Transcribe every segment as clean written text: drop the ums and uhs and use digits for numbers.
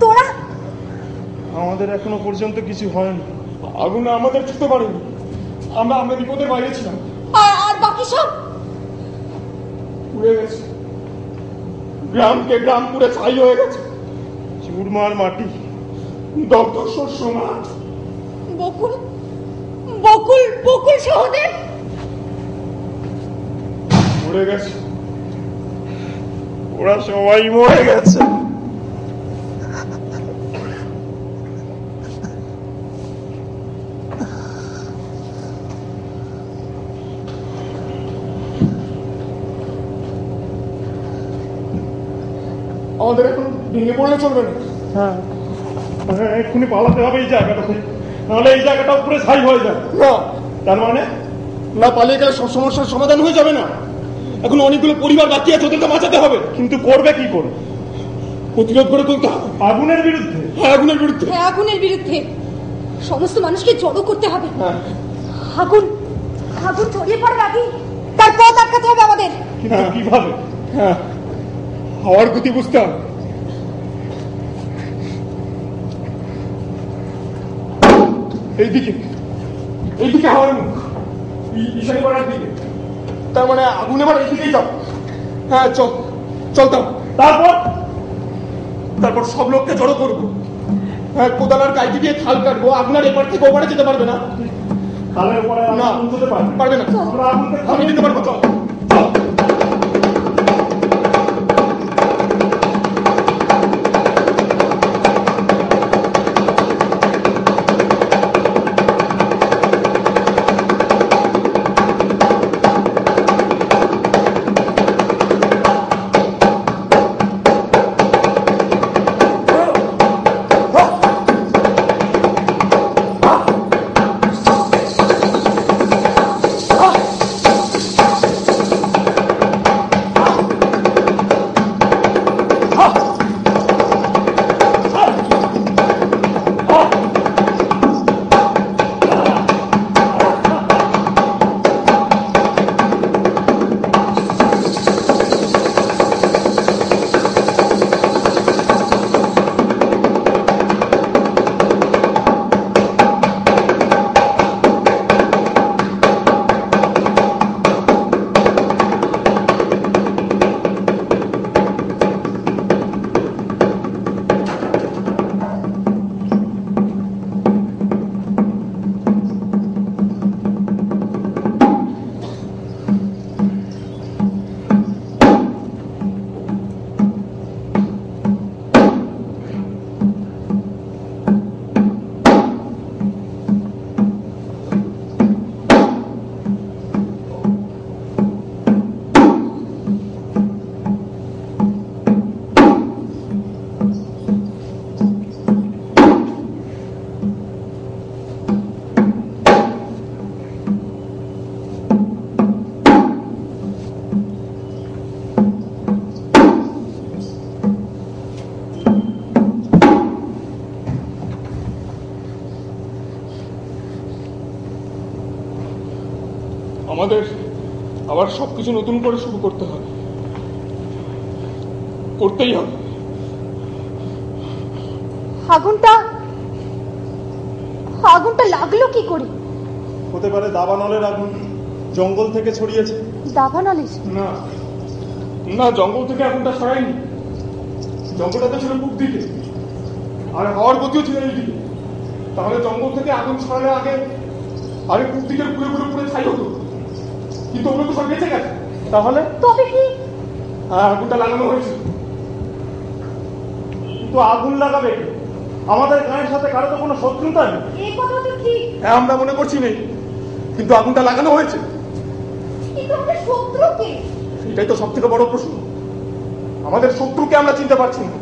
তোরা আমাদের এখনো পর্যন্ত কিছু হয়নি। আগুন আমাদের ছুঁতে পারেনি। আমরা বিপদের বাইরে ছিলাম। আর বাকি সব পুড়ে গেছে। গ্রাম পুড়ে ছাই হয়ে গেছে। চুরমার মাটি, দগ্ধ শস্য মাঠ। বকুল বকুল বকুল সহদেব মরে গেছে। ওরা সবাই মরে গেছে। আমাদের এখন ভেঙে পড়লে চলবে না। হ্যাঁ, এক্ষুনি পালাতে হবে এই জায়গাটা থেকে, নাহলে এই জায়গাটা উপরে ছাই হয়ে যাবে। না, তার মানে না পালিয়ে গেলে সব সমস্যার সমাধান হয়ে যাবে না। এখন অনেকগুলো পরিবার বাকি আছে, ওদেরকে বাঁচাতে হবে। কিন্তু করবে কি করে? প্রতিরোধ করে তুলতে হবে আগুনের বিরুদ্ধে। হ্যাঁ, আগুনের বিরুদ্ধে। হ্যাঁ, আগুনের বিরুদ্ধে সমস্ত মানুষকে জড়ো করতে হবে। হ্যাঁ, আগুন ছড়িয়ে পড়ার আগে তার পথ আটকাতে হবে আমাদের। কিন্তু কিভাবে? হ্যাঁ, হাওয়ার গতি বুঝতে হবে। এইদিকে হাওয়ার মুখ, ঈশানী পাড়ার দিকে। তার মানে আগুন এবার এইদিকেই যাও। হ্যাঁ, চলতাম। তারপর সব লোককে জড়ো করবো। হ্যাঁ, কোদালার গাইতে দিয়ে খাল কাটবো। আগুন আর এপার থেকে ওপারে যেতে পারবে না। না, পারবে না। আমি দিতে পারবো। চল। আবার সবকিছু নতুন করে শুরু করতে হবে, করতেই হবে। আগুনটা লাগলো কি করে? হতে পারে দাবানলের আগুন, জঙ্গল থেকে ছড়িয়েছে। দাবানলের? না না, জঙ্গল থেকে আগুনটা ছড়ায়নি। জঙ্গলটা ছিল পূব দিকে, আর হাওয়ার গতিও ছিল এই দিকে। তাহলে জঙ্গল থেকে আগুন ছড়ালে আগে পূব দিকের পুরে পুরে পুরে ছাই হতো, কিন্তু ওগুলো তো সব বেঁচে গেছে। তাহলে তবে কি? হ্যাঁ, আগুনটা লাগানো হয়েছিল। কিন্তু আগুন লাগাবে আমাদের গায়ের সাথে কারো তো কোনো শত্রুতা নেই। এই কথা তো ঠিক। হ্যাঁ, আমরা মনে করছি নেই, কিন্তু আগুনটা লাগানো হয়েছে। কিন্তু আমাদের শত্রু কে? এটাই তো সব থেকে বড় প্রশ্ন। আমাদের শত্রুকে আমরা চিনতে পারছি না।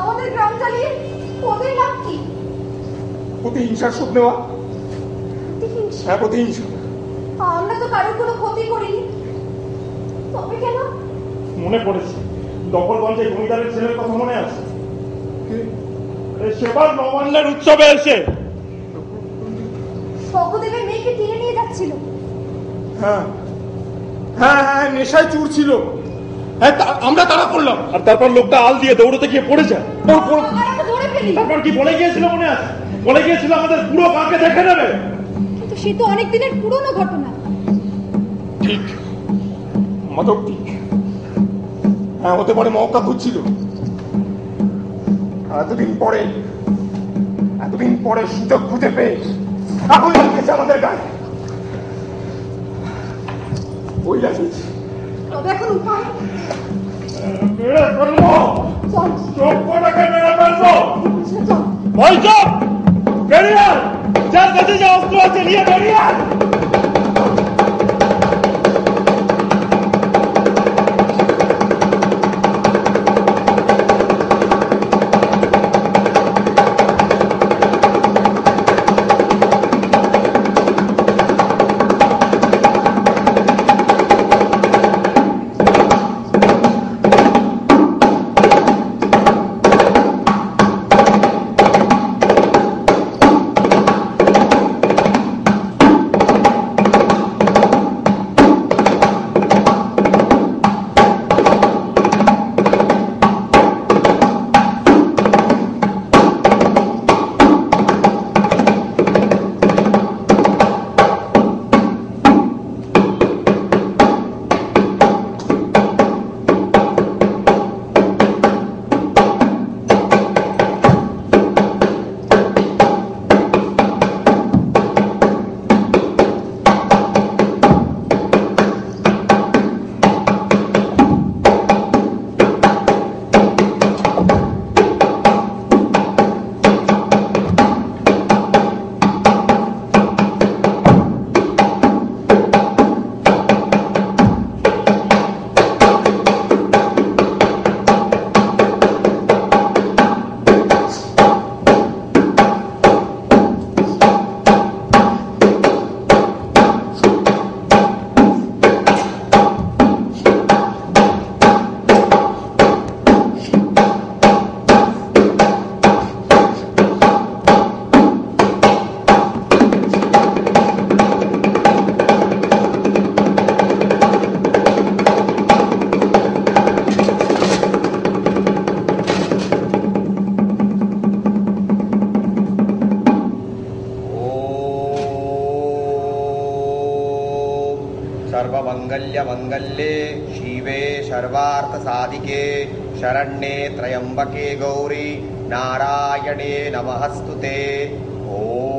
আমাদের গ্রাম চালিয়ে ওদের লাভ কি? প্রতিহিংসার সুখ নেওয়া। হ্যাঁ, প্রতিহিংসা। আমরা তো কারোর কোনো ক্ষতি করিনি, তবে কেন? মনে পড়েছে, দখলগঞ্জে জমিদারের ছেলের কথা মনে আছে? সেবার নবান্নের উৎসবে এসে সহদেবের মেয়েকে টেনে নিয়ে যাচ্ছিল। হ্যাঁ হ্যাঁ হ্যাঁ, নেশায় চুর ছিল। হ্যাঁ, আমরা তাড়া করলাম, আর তারপর লোকটা আল দিয়ে দৌড়তে গিয়ে পড়ে যায়। তারপর কি বলে গিয়েছিল মনে আছে? বলে গিয়েছিল আমাদের পুরো গাঁকে দেখে নেবে। কিন্তু সে তো অনেক দিনের পুরনো ঘটনা। ঠিক, মাধব ঠিক। হ্যাঁ, হতে পারে মৌকা খুঁজছিল। এতদিন পরে সুযোগ খুঁজে পেয়ে আগুন লাগিয়েছে আমাদের গায়ে। ওই লাগিয়েছে। তবে এখন উপায়? মেরে ফেলবো, চোখটাকে মেরে ফেলবো। ওই চোখ বেরিয়ে, যার কাছে যে অস্ত্র আছে নিয়ে বেরিয়ে। सर्वमंगल्ये शिवे सर्वार्थसाधिके शरण्ये त्र्यंबके गौरी नारायणे नमस्तुते। ओम।